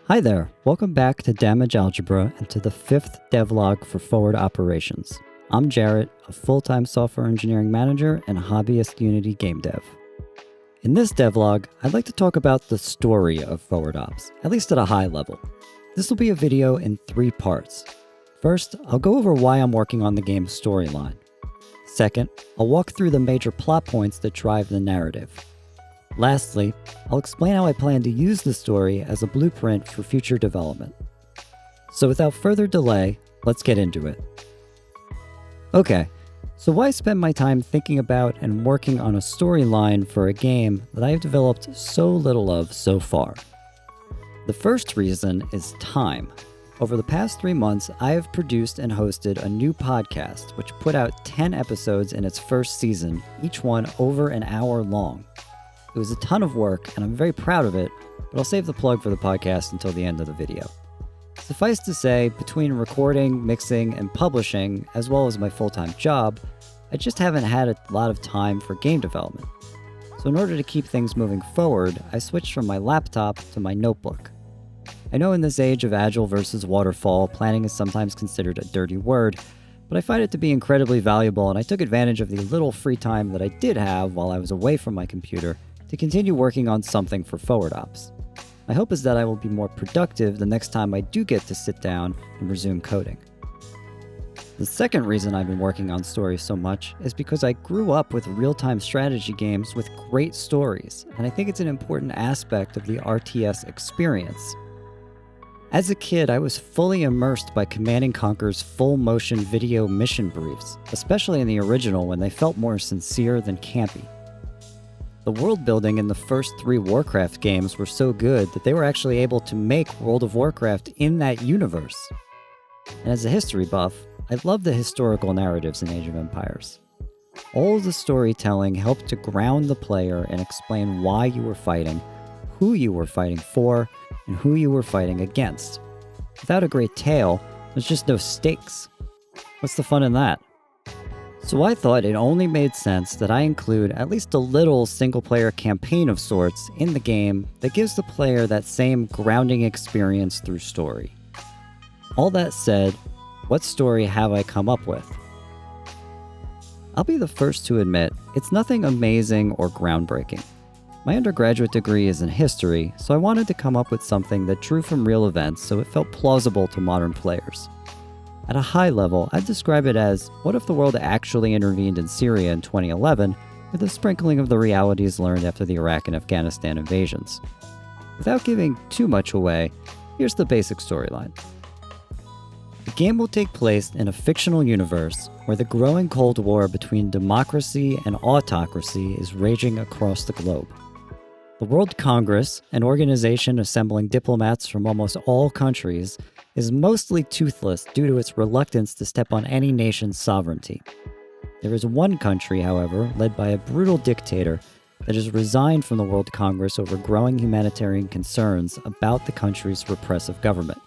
Hi there, welcome back to Damage Algebra and to the 5th devlog for Forward Operations. I'm Jarrett, a full-time software engineering manager and hobbyist Unity game dev. In this devlog, I'd like to talk about the story of Forward Ops, at least at a high level. This will be a video in 3 parts. First, I'll go over why I'm working on the game's storyline. Second, I'll walk through the major plot points that drive the narrative. Lastly, I'll explain how I plan to use the story as a blueprint for future development. So without further delay, let's get into it. Okay, so why spend my time thinking about and working on a storyline for a game that I have developed so little of so far? The first reason is time. Over the past 3 months, I have produced and hosted a new podcast, which put out 10 episodes in its first season, each one over an hour long. It was a ton of work, and I'm very proud of it, but I'll save the plug for the podcast until the end of the video. Suffice to say, between recording, mixing, and publishing, as well as my full-time job, I just haven't had a lot of time for game development. So in order to keep things moving forward, I switched from my laptop to my notebook. I know in this age of agile versus waterfall, planning is sometimes considered a dirty word, but I find it to be incredibly valuable, and I took advantage of the little free time that I did have while I was away from my computer to continue working on something for Forward Ops. My hope is that I will be more productive the next time I do get to sit down and resume coding. The second reason I've been working on stories so much is because I grew up with real-time strategy games with great stories, and I think it's an important aspect of the RTS experience. As a kid, I was fully immersed by Command & Conquer's full-motion video mission briefs, especially in the original when they felt more sincere than campy. The world building in the first 3 Warcraft games were so good that they were actually able to make World of Warcraft in that universe. And as a history buff, I love the historical narratives in Age of Empires. All of the storytelling helped to ground the player and explain why you were fighting, who you were fighting for, and who you were fighting against. Without a great tale, there's just no stakes. What's the fun in that? So I thought it only made sense that I include at least a little single-player campaign of sorts in the game that gives the player that same grounding experience through story. All that said, what story have I come up with? I'll be the first to admit, it's nothing amazing or groundbreaking. My undergraduate degree is in history, so I wanted to come up with something that drew from real events so it felt plausible to modern players. At a high level, I'd describe it as, what if the world actually intervened in Syria in 2011 with a sprinkling of the realities learned after the Iraq and Afghanistan invasions? Without giving too much away, here's the basic storyline. The game will take place in a fictional universe where the growing Cold War between democracy and autocracy is raging across the globe. The World Congress, an organization assembling diplomats from almost all countries, is mostly toothless due to its reluctance to step on any nation's sovereignty. There is one country, however, led by a brutal dictator that has resigned from the World Congress over growing humanitarian concerns about the country's repressive government.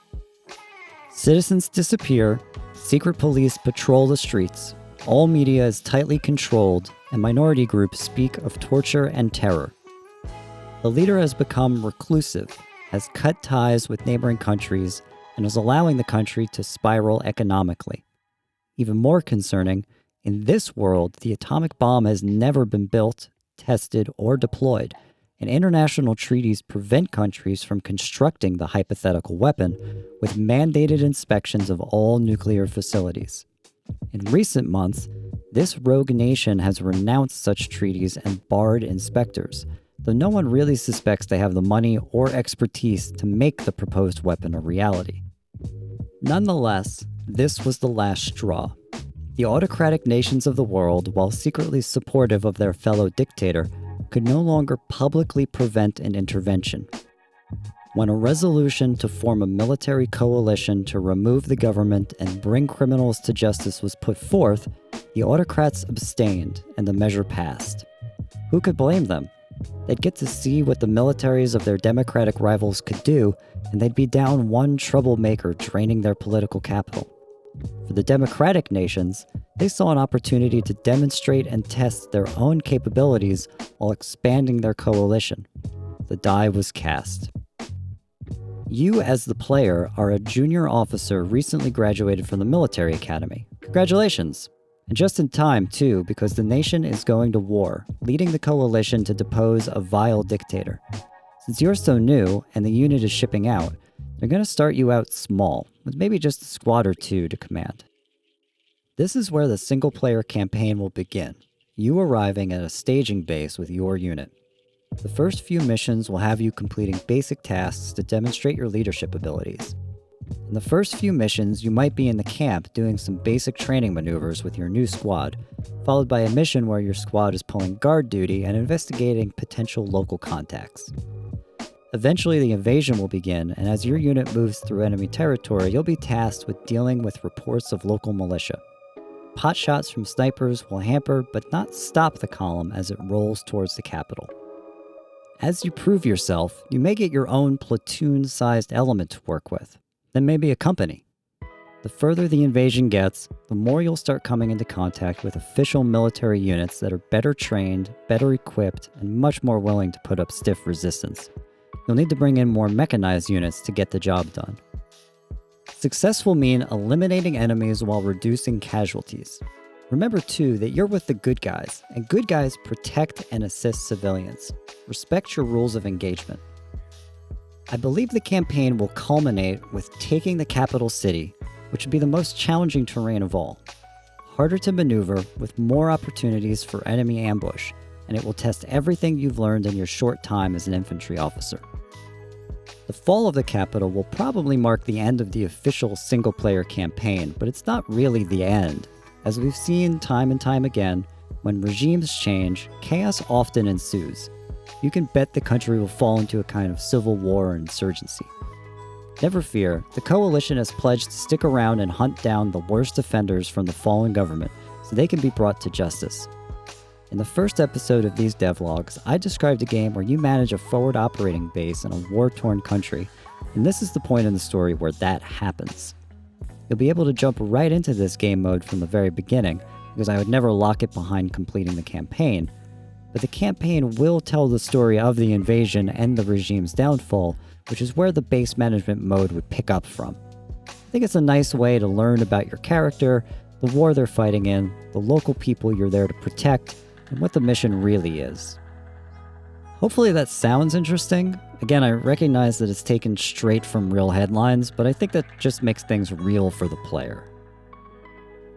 Citizens disappear, secret police patrol the streets, all media is tightly controlled, and minority groups speak of torture and terror. The leader has become reclusive, has cut ties with neighboring countries, and is allowing the country to spiral economically. Even more concerning, in this world, the atomic bomb has never been built, tested, or deployed, and international treaties prevent countries from constructing the hypothetical weapon with mandated inspections of all nuclear facilities. In recent months, this rogue nation has renounced such treaties and barred inspectors, though no one really suspects they have the money or expertise to make the proposed weapon a reality. Nonetheless, this was the last straw. The autocratic nations of the world, while secretly supportive of their fellow dictator, could no longer publicly prevent an intervention. When a resolution to form a military coalition to remove the government and bring criminals to justice was put forth, the autocrats abstained and the measure passed. Who could blame them? They'd get to see what the militaries of their democratic rivals could do, and they'd be down one troublemaker draining their political capital. For the democratic nations, they saw an opportunity to demonstrate and test their own capabilities while expanding their coalition. The die was cast. You, as the player, are a junior officer recently graduated from the military academy. Congratulations! And just in time, too, because the nation is going to war, leading the coalition to depose a vile dictator. Since you're so new and the unit is shipping out, they're going to start you out small, with maybe just a squad or two to command. This is where the single-player campaign will begin, you arriving at a staging base with your unit. The first few missions will have you completing basic tasks to demonstrate your leadership abilities. In the first few missions, you might be in the camp doing some basic training maneuvers with your new squad, followed by a mission where your squad is pulling guard duty and investigating potential local contacts. Eventually, the invasion will begin, and as your unit moves through enemy territory, you'll be tasked with dealing with reports of local militia. Pot shots from snipers will hamper but not stop the column as it rolls towards the capital. As you prove yourself, you may get your own platoon-sized element to work with, then maybe a company. The further the invasion gets, the more you'll start coming into contact with official military units that are better trained, better equipped, and much more willing to put up stiff resistance. You'll need to bring in more mechanized units to get the job done. Success will mean eliminating enemies while reducing casualties. Remember, too, that you're with the good guys, and good guys protect and assist civilians. Respect your rules of engagement. I believe the campaign will culminate with taking the capital city, which would be the most challenging terrain of all. Harder to maneuver, with more opportunities for enemy ambush, and it will test everything you've learned in your short time as an infantry officer. The fall of the capital will probably mark the end of the official single-player campaign, but it's not really the end. As we've seen time and time again, when regimes change, chaos often ensues. You can bet the country will fall into a kind of civil war or insurgency. Never fear, the coalition has pledged to stick around and hunt down the worst offenders from the fallen government so they can be brought to justice. In the first episode of these devlogs, I described a game where you manage a forward operating base in a war-torn country, and this is the point in the story where that happens. You'll be able to jump right into this game mode from the very beginning, because I would never lock it behind completing the campaign, but the campaign will tell the story of the invasion and the regime's downfall, which is where the base management mode would pick up from. I think it's a nice way to learn about your character, the war they're fighting in, the local people you're there to protect, and what the mission really is. Hopefully that sounds interesting. Again, I recognize that it's taken straight from real headlines, but I think that just makes things real for the player.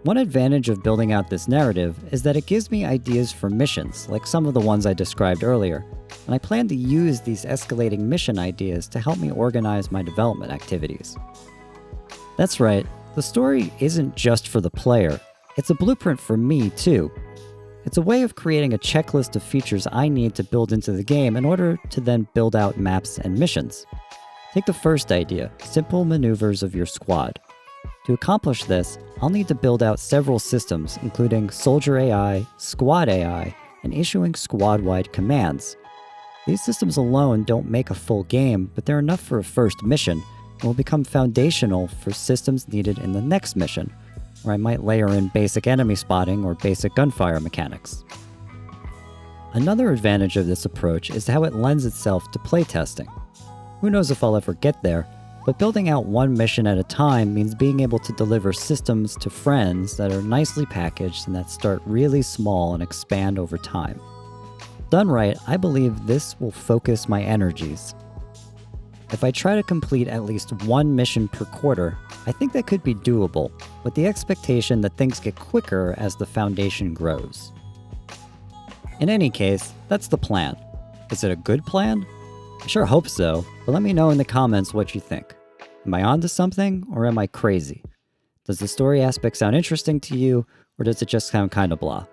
One advantage of building out this narrative is that it gives me ideas for missions, like some of the ones I described earlier, and I plan to use these escalating mission ideas to help me organize my development activities. That's right, the story isn't just for the player, it's a blueprint for me too. It's a way of creating a checklist of features I need to build into the game in order to then build out maps and missions. Take the first idea, simple maneuvers of your squad. To accomplish this, I'll need to build out several systems, including Soldier AI, Squad AI, and issuing squad-wide commands. These systems alone don't make a full game, but they're enough for a first mission, and will become foundational for systems needed in the next mission, where I might layer in basic enemy spotting or basic gunfire mechanics. Another advantage of this approach is how it lends itself to playtesting. Who knows if I'll ever get there, but building out one mission at a time means being able to deliver systems to friends that are nicely packaged and that start really small and expand over time. Done right, I believe this will focus my energies. If I try to complete at least one mission per quarter, I think that could be doable, with the expectation that things get quicker as the foundation grows. In any case, that's the plan. Is it a good plan? I sure hope so, but let me know in the comments what you think. Am I onto something, or am I crazy? Does the story aspect sound interesting to you, or does it just sound kinda blah?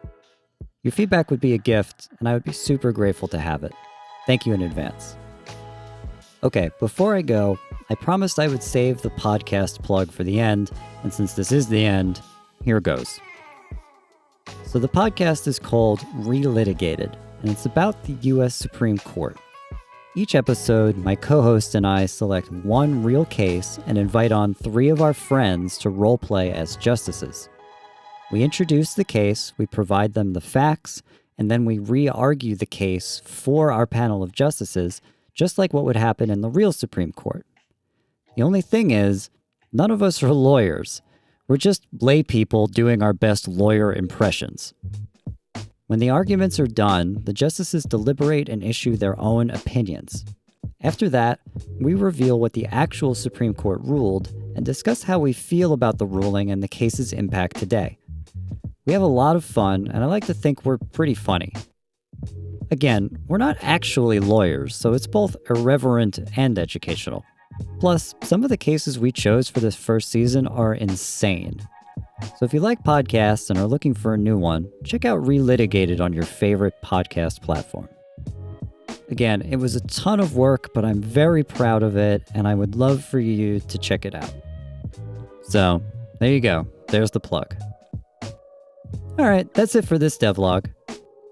Your feedback would be a gift, and I would be super grateful to have it. Thank you in advance. Okay, before I go, I promised I would save the podcast plug for the end, and since this is the end, here goes. So the podcast is called Relitigated, and it's about the US Supreme Court. Each episode, my co-host and I select one real case and invite on 3 of our friends to roleplay as justices. We introduce the case, we provide them the facts, and then we re-argue the case for our panel of justices, just like what would happen in the real Supreme Court. The only thing is, none of us are lawyers. We're just lay people doing our best lawyer impressions. When the arguments are done, the justices deliberate and issue their own opinions. After that, we reveal what the actual Supreme Court ruled and discuss how we feel about the ruling and the case's impact today. We have a lot of fun, and I like to think we're pretty funny. Again, we're not actually lawyers, so it's both irreverent and educational. Plus, some of the cases we chose for this first season are insane. So if you like podcasts and are looking for a new one, check out Relitigated on your favorite podcast platform. Again, it was a ton of work, but I'm very proud of it, and I would love for you to check it out. So, there you go. There's the plug. Alright, that's it for this devlog.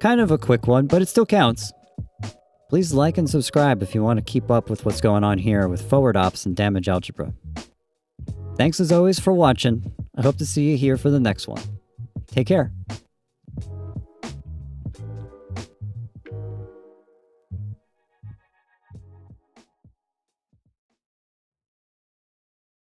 Kind of a quick one, but it still counts. Please like and subscribe if you want to keep up with what's going on here with forward ops and damage algebra. Thanks as always for watching. I hope to see you here for the next one. Take care.